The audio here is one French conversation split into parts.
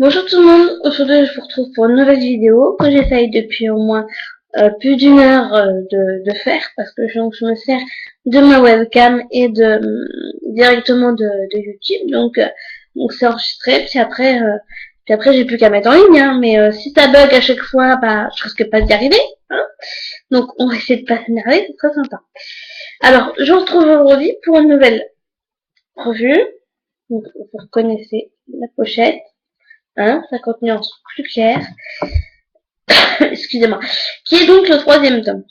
Bonjour tout le monde, aujourd'hui je vous retrouve pour une nouvelle vidéo que j'essaye depuis au moins plus d'une heure de faire parce que je me sers de ma webcam et directement de YouTube donc c'est enregistré puis après j'ai plus qu'à mettre en ligne hein, mais si ça bug à chaque fois bah je risque pas d'y arriver hein, donc on va essayer de pas s'énerver, c'est très sympa. Alors je vous retrouve aujourd'hui pour une nouvelle revue, donc vous reconnaissez la pochette. Hein, sa contenance plus claire, excusez-moi, qui est donc le troisième tome.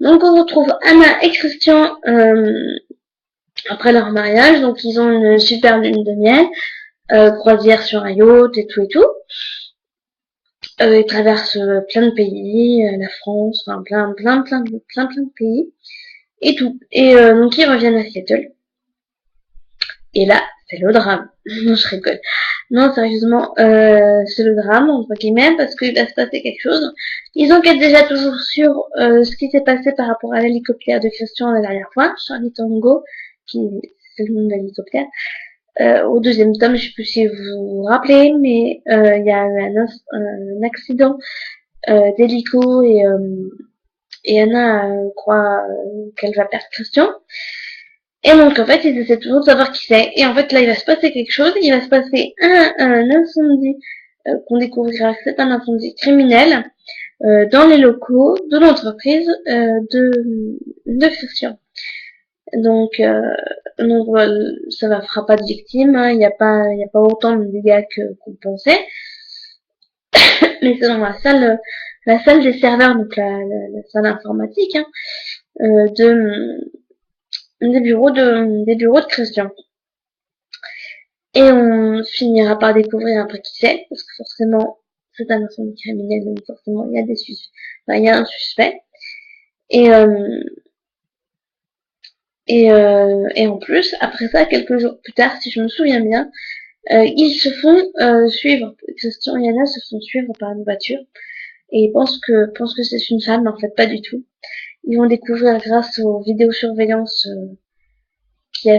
Donc on retrouve Anna et Christian après leur mariage, donc ils ont une super lune de miel, croisière sur un yacht et tout. Ils traversent plein de pays, la France, enfin plein de pays et tout. Et donc ils reviennent à Seattle. Et là, c'est le drame. Non, je rigole. Non, sérieusement, c'est le drame, entre guillemets, parce qu'il va se passer quelque chose. Ils enquêtent déjà toujours sur ce qui s'est passé par rapport à l'hélicoptère de Christian la dernière fois, Charlie Tango, qui c'est le nom de l'hélicoptère. Au deuxième tome, je sais plus si vous vous rappelez, mais il y a eu un accident d'hélico et Anna croit qu'elle va perdre Christian. Et donc, en fait, ils essaient toujours de savoir qui c'est. Et en fait, là, il va se passer quelque chose. Il va se passer un incendie qu'on découvrira que c'est un incendie criminel dans les locaux de l'entreprise de Christian. Donc, voilà, ça ne fera pas de victimes. Hein. Il n'y a pas autant de dégâts qu'on pensait. Mais c'est dans la salle des serveurs, donc la salle informatique, hein, des bureaux de Christian. Et on finira par découvrir un peu qui c'est, parce que forcément, c'est un incendie criminel, donc forcément, il y a des suspects. Enfin, il y a un suspect. Et, euh, et en plus, après ça, quelques jours plus tard, si je me souviens bien, ils se font suivre. Christian et Anna se font suivre par une voiture. Et ils pensent que c'est une femme, mais en fait, pas du tout. Ils vont découvrir grâce aux vidéosurveillances qu'il y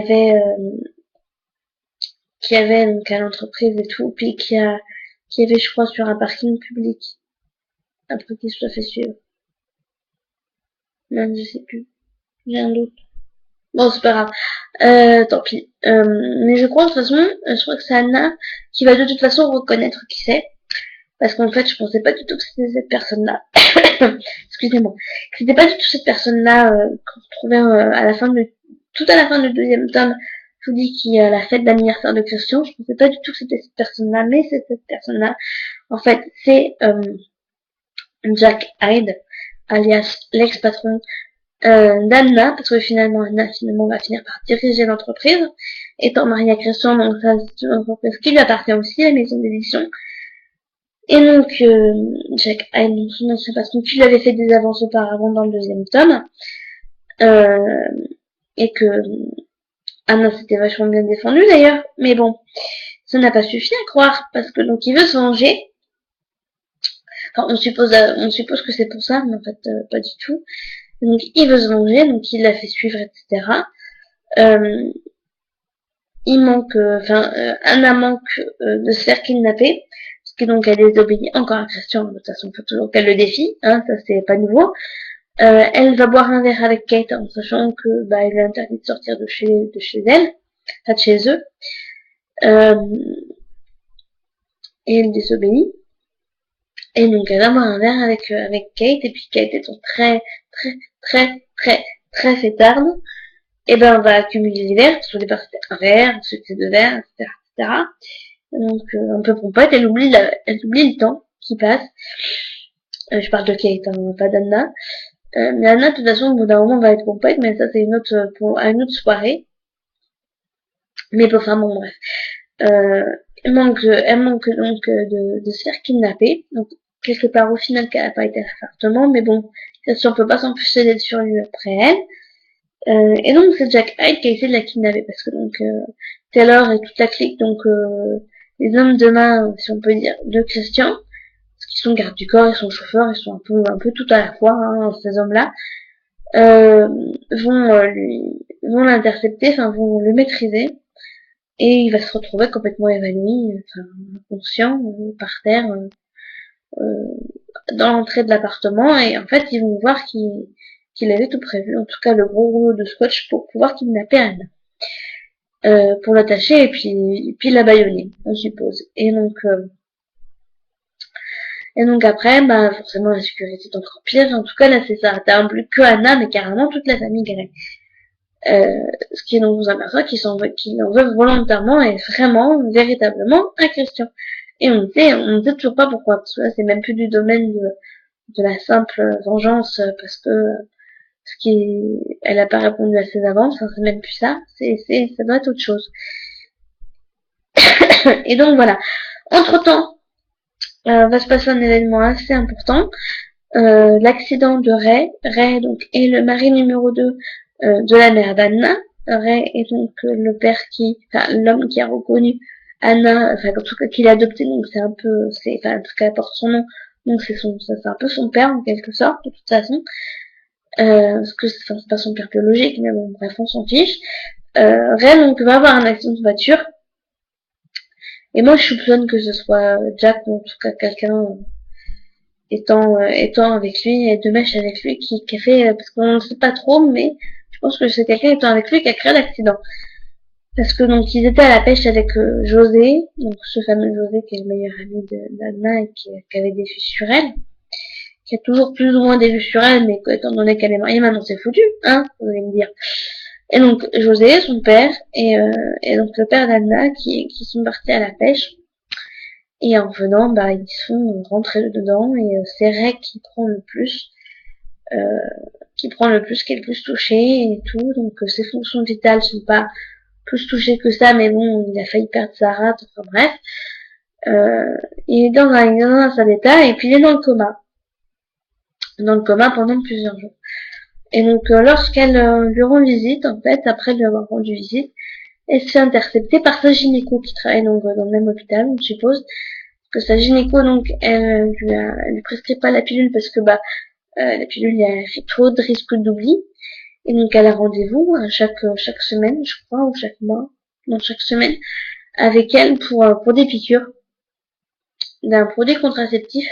avait donc à l'entreprise et tout, puis qu'il y avait, je crois, sur un parking public, après qu'il soit fait suivre. Non, je sais plus. J'ai un doute. Bon, c'est pas grave. Tant pis. Mais je crois, de toute façon, je crois que c'est Anna qui va de toute façon reconnaître qui c'est. Parce qu'en fait, je pensais pas du tout que c'était cette personne-là. Excusez-moi. Que c'était pas du tout cette personne-là qu'on retrouvait tout à la fin du deuxième tome. Je vous dis qu'il y a la fête d'anniversaire de Christian. Je pensais pas du tout que c'était cette personne-là, mais c'est cette personne-là. En fait, c'est Jack Hyde, alias l'ex-patron d'Anna, parce que finalement Anna va finir par diriger l'entreprise, étant mariée à Christian, donc ça c'est une entreprise qui lui appartient aussi, la maison d'édition. Et donc Jack Hyde, son ancien patron, qui lui avait fait des avances auparavant dans le deuxième tome, et que Anna s'était vachement bien défendue d'ailleurs, mais bon, ça n'a pas suffi à croire, parce que donc il veut se venger. Enfin, on suppose que c'est pour ça, mais en fait pas du tout. Donc il veut se venger, donc il l'a fait suivre, etc. Euh, Anna manque de se faire kidnapper, parce que donc elle désobéit encore à Christian, de toute façon il faut toujours qu'elle le défie, hein, ça c'est pas nouveau. Elle va boire un verre avec Kate en sachant que bah il est interdit de sortir de chez elle, enfin de chez eux. Et elle désobéit. Et donc elle va boire un verre avec Kate, et puis Kate étant très fêtarde, et ben on va accumuler les verres, parce qu'au départ c'était un verre, ensuite c'est deux verres, etc. Donc un peu pompette, elle oublie le temps qui passe. Je parle de Kate, hein, pas d'Anna. Mais Anna, de toute façon, au bout d'un moment, va être pompette, mais ça c'est une autre soirée. Mais bon, enfin bon, bref. Elle manque donc de se faire kidnapper. Donc quelque part au final qu'elle n'a pas été à l'appartement, mais bon, on peut pas s'empêcher d'être sur lui après elle. Et donc c'est Jack Hyde qui a essayé de la kidnapper parce que donc Taylor et toute la clique, donc les hommes de main, si on peut dire, de Christian, parce qu'ils sont gardes du corps, ils sont chauffeurs, ils sont un peu tout à la fois, hein, ces hommes-là, vont l'intercepter, enfin vont le maîtriser et il va se retrouver complètement évanoui, enfin, inconscient, par terre, dans l'entrée de l'appartement, et en fait, ils vont voir qu'il avait tout prévu, en tout cas le gros rouleau de scotch pour pouvoir kidnapper Anna. Pour l'attacher et puis la bâillonner, on suppose. Et donc après, bah forcément la sécurité est encore pire. En tout cas là c'est ça, t'as plus que Anna, mais carrément toute la famille Grey. Ce qui donc vous aperçoit qu'ils en veulent volontairement et vraiment, véritablement à Christian. Et on ne sait toujours pas pourquoi, parce que là c'est même plus du domaine de la simple vengeance, parce que elle a pas répondu à ses avances, enfin, c'est même plus ça, ça doit être autre chose. Et donc voilà. Entre temps, va se passer un événement assez important. L'accident de Ray. Ray donc est le mari numéro 2 de la mère d'Anna. Ray est donc l'homme qui a reconnu Anna, enfin en tout cas qu'il a adopté, donc c'est un peu, enfin en tout cas elle porte son nom, donc c'est un peu son père en quelque sorte, de toute façon. Parce que c'est pas son père biologique, mais bon bref on s'en fiche. Ray donc va avoir un accident de voiture. Et moi, je soupçonne que ce soit Jack, ou en tout cas quelqu'un étant avec lui, et de mèche avec lui, qui a fait, parce qu'on ne sait pas trop, mais je pense que c'est quelqu'un étant avec lui qui a créé l'accident. Parce que donc ils étaient à la pêche avec José, donc ce fameux José qui est le meilleur ami d'Anna et qui avait des vues sur elle, qui a toujours plus ou moins des vues sur elle, mais étant donné qu'elle est mariée, maintenant c'est foutu, hein, vous allez me dire. Et donc José, son père, et donc le père d'Anna qui sont partis à la pêche. Et en venant, bah ils sont rentrés dedans et c'est Ray qui prend le plus, qui est le plus touché et tout. Donc ses fonctions vitales sont pas plus touchées que ça, mais bon, il a failli perdre sa rate. Enfin bref, il est dans un sale état et puis il est dans le coma pendant plusieurs jours. Et donc lorsqu'elle lui rend visite, en fait, après lui avoir rendu visite, elle se fait intercepter par sa gynéco qui travaille donc dans le même hôpital, on suppose. Que sa gynéco donc elle lui prescrit pas la pilule parce que la pilule il y a trop de risques d'oubli, et donc elle a rendez-vous chaque semaine je crois, ou chaque mois, non chaque semaine, avec elle pour des piqûres d'un produit contraceptif.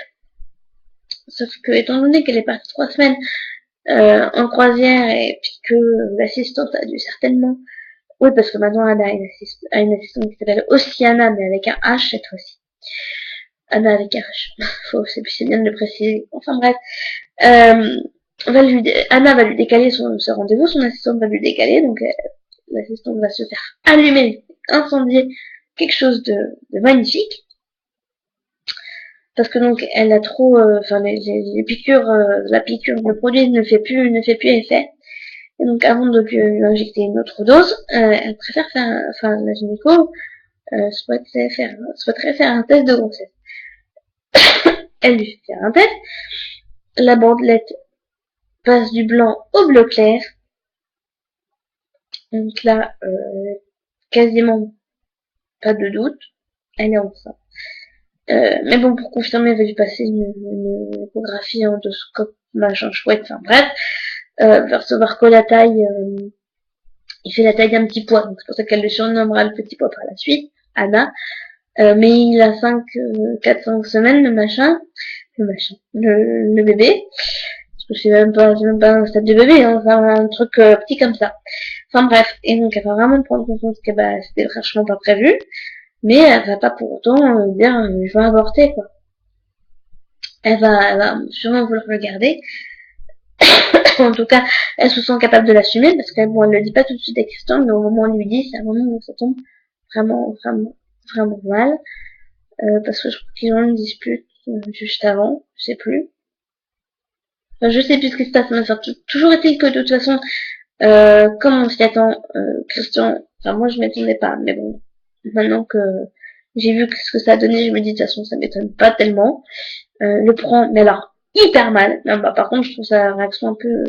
Sauf que étant donné qu'elle est partie 3 semaines en croisière, et puis que l'assistante a dû certainement, oui parce que maintenant Anna a une assistante qui s'appelle aussi Anna mais avec un H cette fois-ci, Anna avec H. C'est bien de le préciser. Enfin bref. Anna va lui décaler ce rendez-vous, son assistante va lui décaler, donc l'assistante va se faire allumer, incendier quelque chose de magnifique. Parce que donc elle a trop, enfin les piqûres, la piqûre, le produit ne fait plus effet. Et donc avant de lui injecter une autre dose, elle préfère faire, enfin la gynéco souhaiterait faire un test de grossesse. Elle lui fait un test, la bandelette passe du blanc au bleu clair. Donc là, quasiment pas de doute, elle est enceinte. Mais bon, pour confirmer, elle va lui passer une échographie, un endoscope, machin chouette, enfin bref. Va recevoir que la taille, il fait la taille d'un petit pois, donc c'est pour ça qu'elle le surnommera le petit pois par la suite, Anna. Mais il a 4-5 semaines, le bébé. C'est même pas un stade de bébé, hein, c'est un truc petit comme ça. Enfin bref, et donc elle va vraiment prendre conscience que c'était franchement pas prévu, mais elle va pas pour autant dire je vais avorter quoi. Elle va sûrement vouloir le garder. En tout cas, elle se sent capable de l'assumer parce qu'elle elle le dit pas tout de suite à Christian, mais au moment où on lui dit, c'est un moment où ça tombe vraiment mal, parce que je crois qu'ils ont une dispute juste avant, je sais plus. Enfin, je sais plus ce qui se passe, mais enfin, toujours est-il que de toute façon, comme on s'y attend, Christian, enfin moi je m'attendais pas, mais bon, maintenant que j'ai vu ce que ça a donné, je me dis de toute façon ça m'étonne pas tellement. Le prend, mais alors hyper mal. Non, par contre je trouve sa réaction je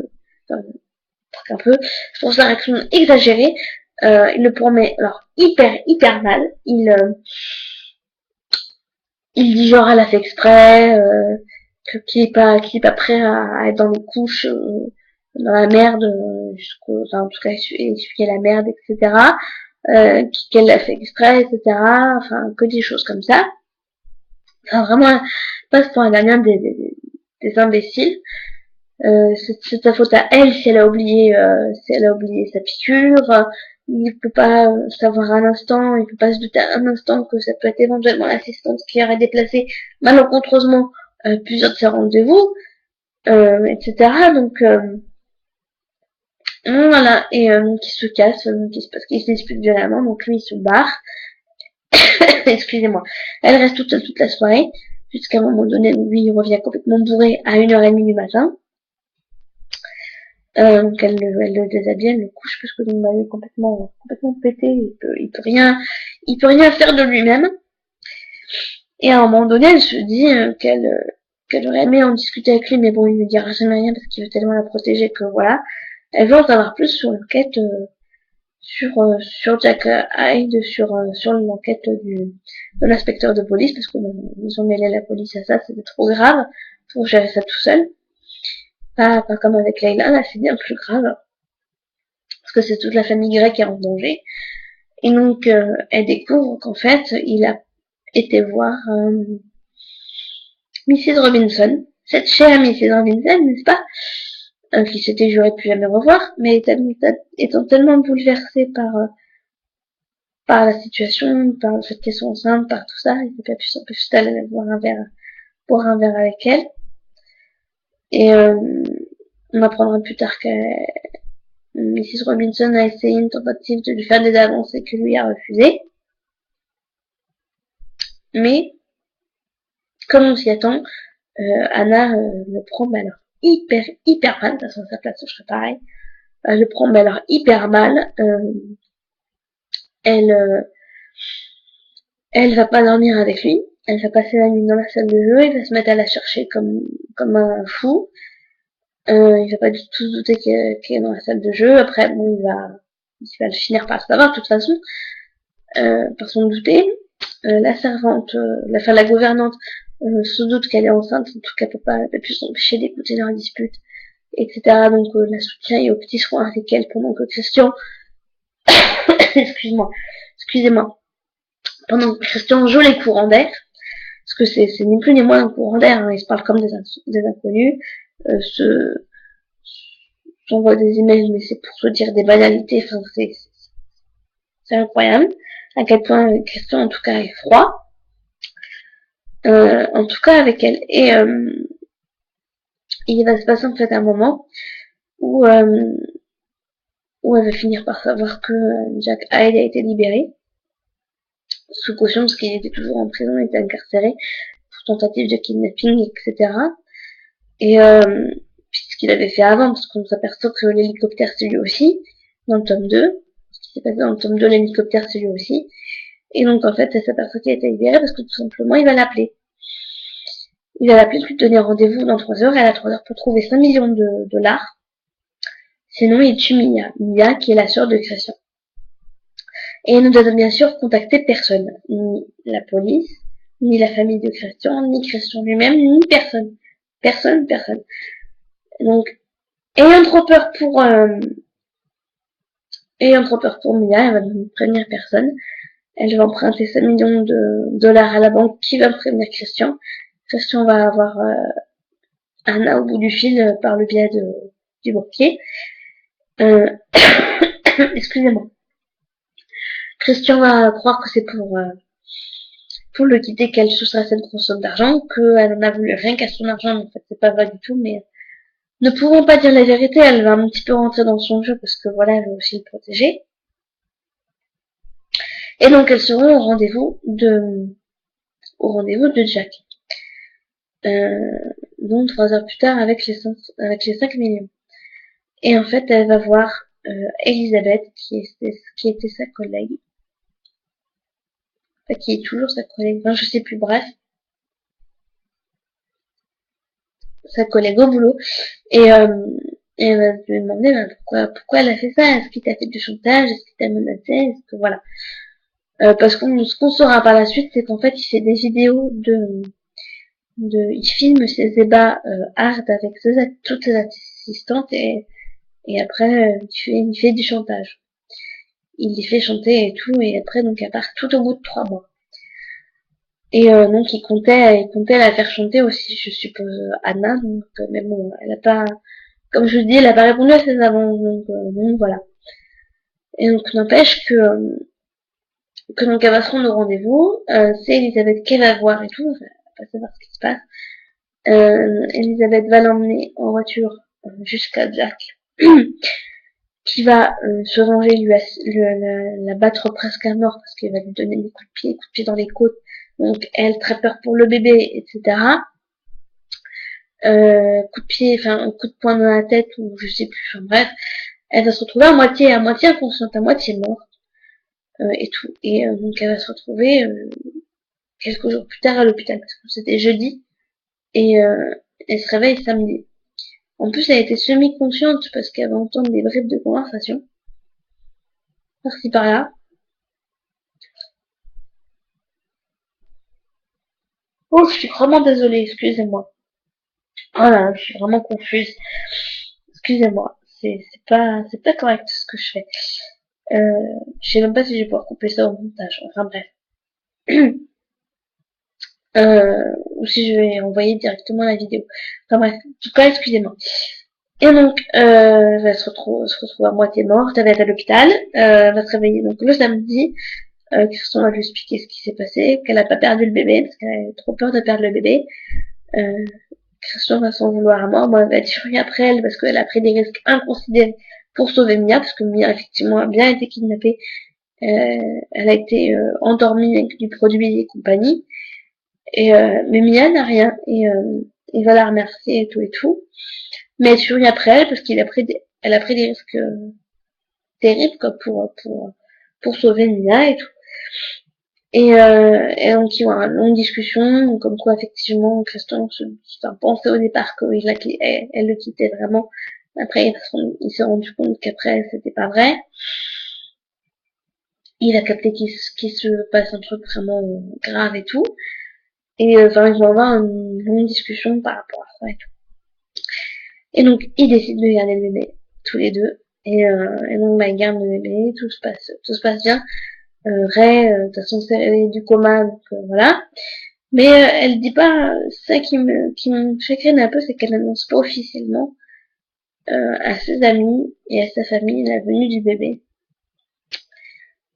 trouve sa réaction exagérée. Il le prend mais alors hyper mal. Il dit genre elle a fait exprès, qu'il est pas prêt à être dans les couches, dans la merde, enfin en tout cas essuyer la merde, etc. qu'elle l'a fait exprès, etc. Enfin, que des choses comme ça. Enfin, vraiment, elle passe pour un dernier des imbéciles. C'est sa faute à elle si elle a oublié sa piqûre. Il peut pas savoir un instant, il peut pas se douter un instant que ça peut être éventuellement l'assistante qui aurait déplacé malencontreusement plusieurs de ses rendez-vous, etc. Donc voilà, et qui se casse, parce qu'il se dispute violemment, donc lui il se barre. Excusez-moi. Elle reste toute seule toute la soirée, jusqu'à un moment donné où lui il revient complètement bourré à 1h30 du matin. Donc elle le déshabille, elle le couche parce que donc il est complètement pété, il peut rien faire de lui-même. Et à un moment donné, elle se dit qu'elle aurait aimé en discuter avec lui, mais bon, il ne dira jamais rien parce qu'il veut tellement la protéger que voilà. Elle veut en savoir plus sur l'enquête sur Jack Hyde, sur l'enquête de l'inspecteur de police, parce que bon, ils ont mêlé la police à ça, c'était trop grave pour gérer ça tout seul. Pas comme avec Layla, là c'est bien plus grave, parce que c'est toute la famille grecque qui est en danger. Et donc elle découvre qu'en fait il a été voir Mrs. Robinson, cette chère Mrs. Robinson, n'est-ce pas, qui s'était juré de plus jamais revoir, mais étant tellement bouleversée par la situation, par le fait qu'elle soit enceinte, par tout ça, il n'a pas pu s'empêcher d'aller boire un verre avec elle. Et on apprendra plus tard que Mrs. Robinson a essayé une tentative de lui faire des avances et que lui a refusé. Mais, comme on s'y attend, Anna le prend alors hyper mal, de toute façon à sa place je serais pareil. Elle le prend alors hyper mal. Elle va pas dormir avec lui. Elle va passer la nuit dans la salle de jeu. Il va se mettre à la chercher comme un fou. Il va pas du tout se douter qu'elle est dans la salle de jeu. Après, bon, il va finir par le savoir de toute façon, par s'en douter. La servante, la gouvernante, se doute qu'elle est enceinte, en tout cas peut pas pu s'empêcher d'écouter leur dispute, etc. Donc la soutient et au petit soin avec elle pendant que Christian, excusez-moi, pendant que Christian joue les courants d'air, parce que c'est ni plus ni moins un courant d'air, hein, ils se parlent comme des inconnus, s'envoient des emails, mais c'est pour se dire des banalités, enfin c'est incroyable, à quel point Christian en tout cas est froid, en tout cas avec elle. Et il va se passer en fait un moment où elle va finir par savoir que Jack Hyde a été libéré sous caution parce qu'il était toujours en prison, il était incarcéré pour tentative de kidnapping, etc. Et ce qu'il avait fait avant, parce qu'on s'aperçoit que l'hélicoptère c'est lui aussi, dans le tome 2, ce qui s'est passé dans le tome 2, l'hélicoptère c'est lui aussi, et donc en fait elle s'aperçoit qu'il a été libéré parce que tout simplement il va l'appeler. Il va l'appeler, lui donner rendez-vous dans 3 heures, et à 3 heures pour trouver 5 millions de dollars. Sinon, il tue Mia qui est la sœur de Christian. Et elle ne doit bien sûr contacter personne, ni la police, ni la famille de Christian, ni Christian lui-même, ni personne. Personne. Donc, ayant trop peur pour Mia, elle va ne prévenir personne. Elle va emprunter 5 millions de dollars à la banque qui va prévenir Christian. Christian va avoir Anna au bout du fil par le biais du banquier. Excusez-moi. Christian va croire que c'est pour le quitter qu'elle soustrait cette grosse somme d'argent, qu'elle en a voulu rien qu'à son argent, mais en fait c'est pas vrai du tout, mais ne pouvant pas dire la vérité, elle va un petit peu rentrer dans son jeu parce que voilà, elle veut aussi le protéger. Et donc elles seront au rendez-vous de Jack. Donc 3 heures plus tard avec les 5 millions. Et en fait, elle va voir Elisabeth, qui était sa collègue. Enfin, qui est toujours sa collègue. Enfin, je sais plus, bref. Sa collègue au boulot. Et elle va lui demander pourquoi elle a fait ça. Est-ce qu'il t'a fait du chantage? Est-ce qu'il t'a menacé? Est-ce que voilà. Parce que ce qu'on saura par la suite, c'est qu'en fait, il fait des vidéos il filme ses débats hard avec toutes ses assistantes et après il fait du chantage. il les fait chanter et tout, et après donc elle part tout au bout de 3 mois. Et donc il comptait la faire chanter aussi, je suppose, Anna, donc mais bon, elle a pas, comme je vous dis, elle a pas répondu à ses avances, donc voilà. Et donc n'empêche que donc elle va se rendre au rendez-vous, c'est Elisabeth qui va voir et tout, enfin, elle va pas savoir ce qui se passe. Elisabeth va l'emmener en voiture jusqu'à Jack, qui va se venger, la battre presque à mort parce qu'il va lui donner des coups de pied dans les côtes. Donc elle, très peur pour le bébé, etc. Coup de pied, enfin un coup de poing dans la tête ou je sais plus, enfin bref, elle va se retrouver à moitié inconsciente, à moitié morte et tout. Et donc elle va se retrouver quelques jours plus tard à l'hôpital parce que c'était jeudi et elle se réveille samedi. En plus, elle était semi-consciente parce qu'elle va entendre des bribes de conversation par-ci par-là. Oh, je suis vraiment désolée, excusez-moi. Oh là, je suis vraiment confuse. Excusez-moi, c'est pas correct ce que je fais. Je sais même pas si je vais pouvoir couper ça au montage. Enfin bref. Ou si je vais envoyer directement la vidéo. Enfin bref, en tout cas, excusez-moi. Et donc, elle se retrouve à moitié morte, elle va être à l'hôpital, va se réveiller donc le samedi. Christian va lui expliquer ce qui s'est passé, qu'elle a pas perdu le bébé, parce qu'elle avait trop peur de perdre le bébé. Christian va s'en vouloir à mort, moi elle va être furieux après elle, parce qu'elle a pris des risques inconsidérés pour sauver Mia, parce que Mia effectivement a bien été kidnappée, elle a été endormie avec du produit et compagnie, et mais Mia n'a rien, et il va la remercier et tout, mais elle est furieux après elle, parce elle a pris des risques terribles quoi, pour sauver Mia et tout. Et donc ils ont une longue discussion, comme quoi effectivement Christian pensait au départ elle le quittait vraiment. Après il s'est rendu compte qu'après c'était pas vrai. Il a capté qu'il se passe un truc vraiment grave et tout. Et enfin ils vont avoir une longue discussion par rapport à ça et tout. Et donc ils décident de garder le bébé, tous les deux. Et donc bah, ils gardent le bébé, tout se passe bien. Ray, de toute façon s'est réveillée du coma, donc voilà. Mais elle dit pas, ça qui me chagrine un peu, c'est qu'elle n'annonce pas officiellement à ses amis et à sa famille la venue du bébé.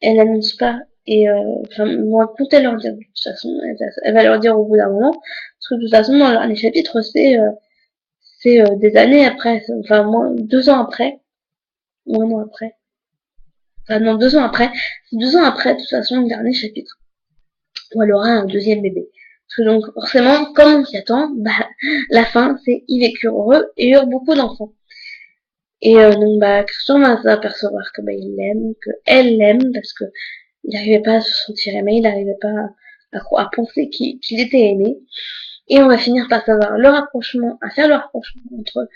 Elle n'annonce pas, et enfin, bon, quand elle leur dire, de toute façon, elle va leur dire au bout d'un moment, parce que de toute façon, dans les chapitres, c'est des années après, enfin, moins, 2 ans après, ou 1 an après, enfin, non, 2 ans après, c'est 2 ans après, de toute façon, le dernier chapitre, où elle aura un deuxième bébé. Parce que donc, forcément, comme on s'y attend, bah, la fin, c'est ils vécurent heureux et eurent beaucoup d'enfants. Et donc, bah, Christian va s'apercevoir que, bah, il l'aime, que elle l'aime, parce que il n'arrivait pas à se sentir aimé, il n'arrivait pas à penser qu'il était aimé. Et on va finir par savoir faire le rapprochement entre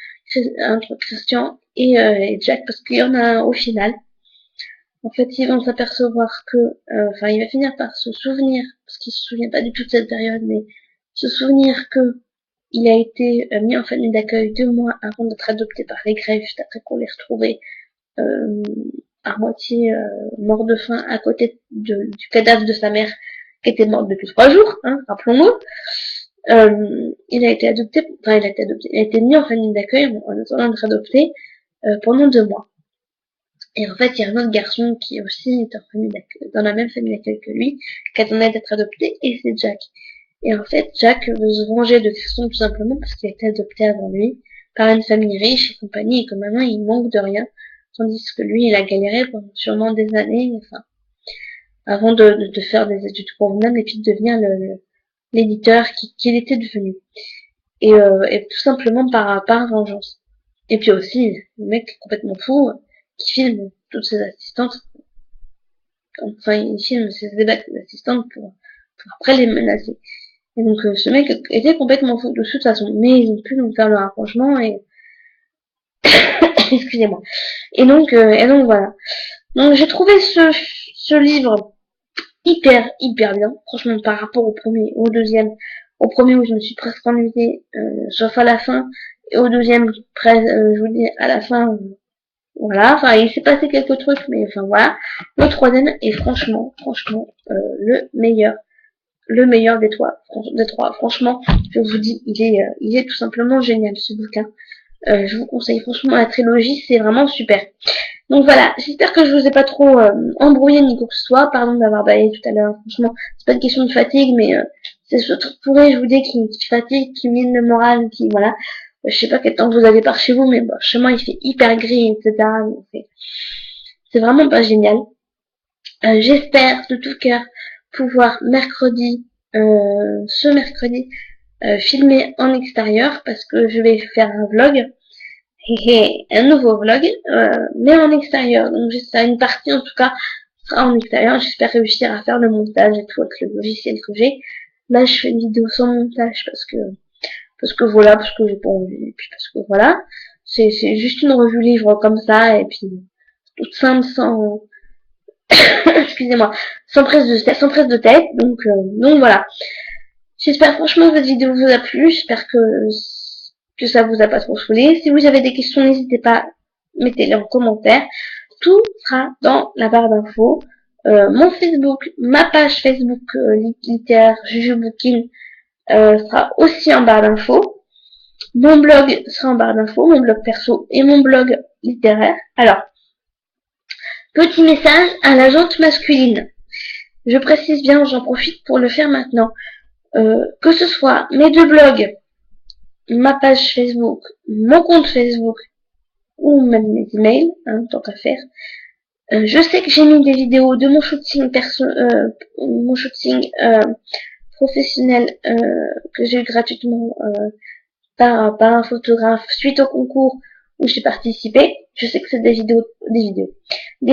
Christian et Jack, parce qu'il y en a un au final. En fait, ils vont s'apercevoir que, enfin, il va finir par se souvenir, parce qu'il se souvient pas du tout de cette période, mais se souvenir que il a été mis en famille d'accueil 2 mois avant d'être adopté par les Grecs, juste après qu'on l'ait retrouvé euh, à moitié mort de faim à côté du cadavre de sa mère, qui était morte depuis 3 jours, hein, rappelons-nous. Il a été adopté, il a été mis en famille d'accueil en attendant d'être adopté pendant 2 mois. Et en fait, il y a un autre garçon qui aussi est dans la même famille d'accueil que lui, qui attendait d'être adopté, et c'est Jack. Et en fait, Jack veut se venger de Christian tout simplement parce qu'il a été adopté avant lui, par une famille riche et compagnie, et que maintenant il manque de rien, tandis que lui, il a galéré pendant sûrement des années, enfin, avant de faire des études convenables et puis de devenir l'éditeur qu'il était devenu. Et tout simplement par vengeance. Et puis aussi, le mec complètement fou, qui filme toutes ses assistantes, enfin, il filme ses assistantes pour après les menacer. Et donc, ce mec était complètement fou de toute façon, mais ils ont pu donc faire le rapprochement et, excusez-moi. Et donc voilà. Donc, j'ai trouvé ce livre hyper bien, franchement, par rapport au premier, au deuxième. Au premier où je me suis presque ennuyée, sauf à la fin, et au deuxième, je vous dis, à la fin, Voilà, enfin il s'est passé quelques trucs, mais enfin voilà. Le troisième est franchement, le meilleur des trois. Franchement, je vous dis, il est tout simplement génial ce bouquin. Je vous conseille franchement la trilogie, c'est vraiment super. Donc voilà, j'espère que je vous ai pas trop embrouillé ni quoi que ce soit. Pardon d'avoir baillé tout à l'heure. Franchement, c'est pas une question de fatigue, mais c'est ce truc pourri, je vous dis, qui fatigue, qui mine le moral, qui voilà. Je sais pas quel temps vous avez par chez vous, mais bon, chez moi il fait hyper gris, etc. Donc c'est vraiment pas génial. J'espère de tout cœur pouvoir ce mercredi, filmer en extérieur parce que je vais faire un vlog, un nouveau vlog, mais en extérieur. Donc ça, une partie en tout cas sera en extérieur. J'espère réussir à faire le montage et tout avec le logiciel que j'ai. Là, je fais une vidéo sans montage parce que j'ai pas envie, et puis parce que voilà. C'est juste une revue livre comme ça, et puis toute simple, sans, excusez-moi, sans prise de tête. Donc voilà. J'espère franchement que cette vidéo vous a plu. J'espère que ça vous a pas trop saoulé. Si vous avez des questions, n'hésitez pas, mettez-les en commentaire. Tout sera dans la barre d'infos. Mon Facebook, ma page Facebook littéraire Juju Booking sera aussi en barre d'infos. Mon blog sera en barre d'infos, mon blog perso et mon blog littéraire. Alors, petit message à la jante masculine. Je précise bien, j'en profite pour le faire maintenant. Que ce soit mes deux blogs, ma page Facebook, mon compte Facebook ou même mes emails, hein, tant qu'à faire. Je sais que j'ai mis des vidéos de mon shooting professionnel que j'ai eu gratuitement par un photographe suite au concours où j'ai participé. Je sais que c'est des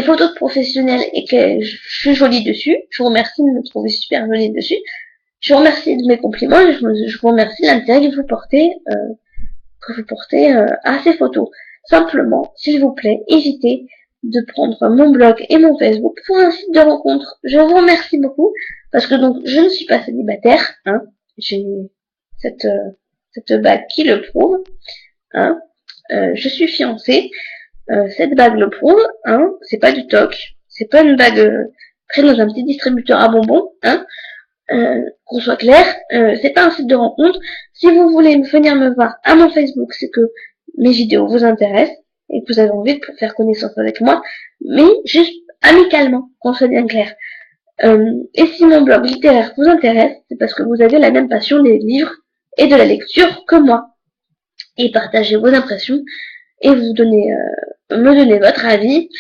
photos de professionnels et que je suis jolie dessus. Je vous remercie de me trouver super jolie dessus. Je vous remercie de mes compliments et je vous remercie de l'intérêt que vous portez à ces photos. Simplement, s'il vous plaît, évitez de prendre mon blog et mon Facebook pour un site de rencontre. Je vous remercie beaucoup parce que donc je ne suis pas célibataire, hein. J'ai cette bague qui le prouve, hein. Je suis fiancée, cette bague le prouve, hein. C'est pas du toc, c'est pas une bague prise dans un petit distributeur à bonbons, hein. Qu'on soit clair, c'est pas un site de rencontre. Si vous voulez venir me voir à mon Facebook, c'est que mes vidéos vous intéressent et que vous avez envie de faire connaissance avec moi, mais juste amicalement, qu'on soit bien clair. Et si mon blog littéraire vous intéresse, c'est parce que vous avez la même passion des livres et de la lecture que moi. Et partagez vos impressions et me donner votre avis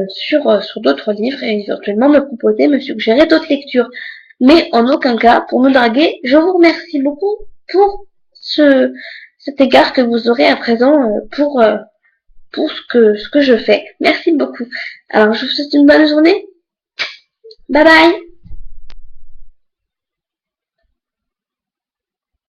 sur d'autres livres et éventuellement me suggérer d'autres lectures. Mais en aucun cas pour me draguer. Je vous remercie beaucoup pour cet égard que vous aurez à présent pour ce que je fais. Merci beaucoup. Alors je vous souhaite une bonne journée. Bye bye.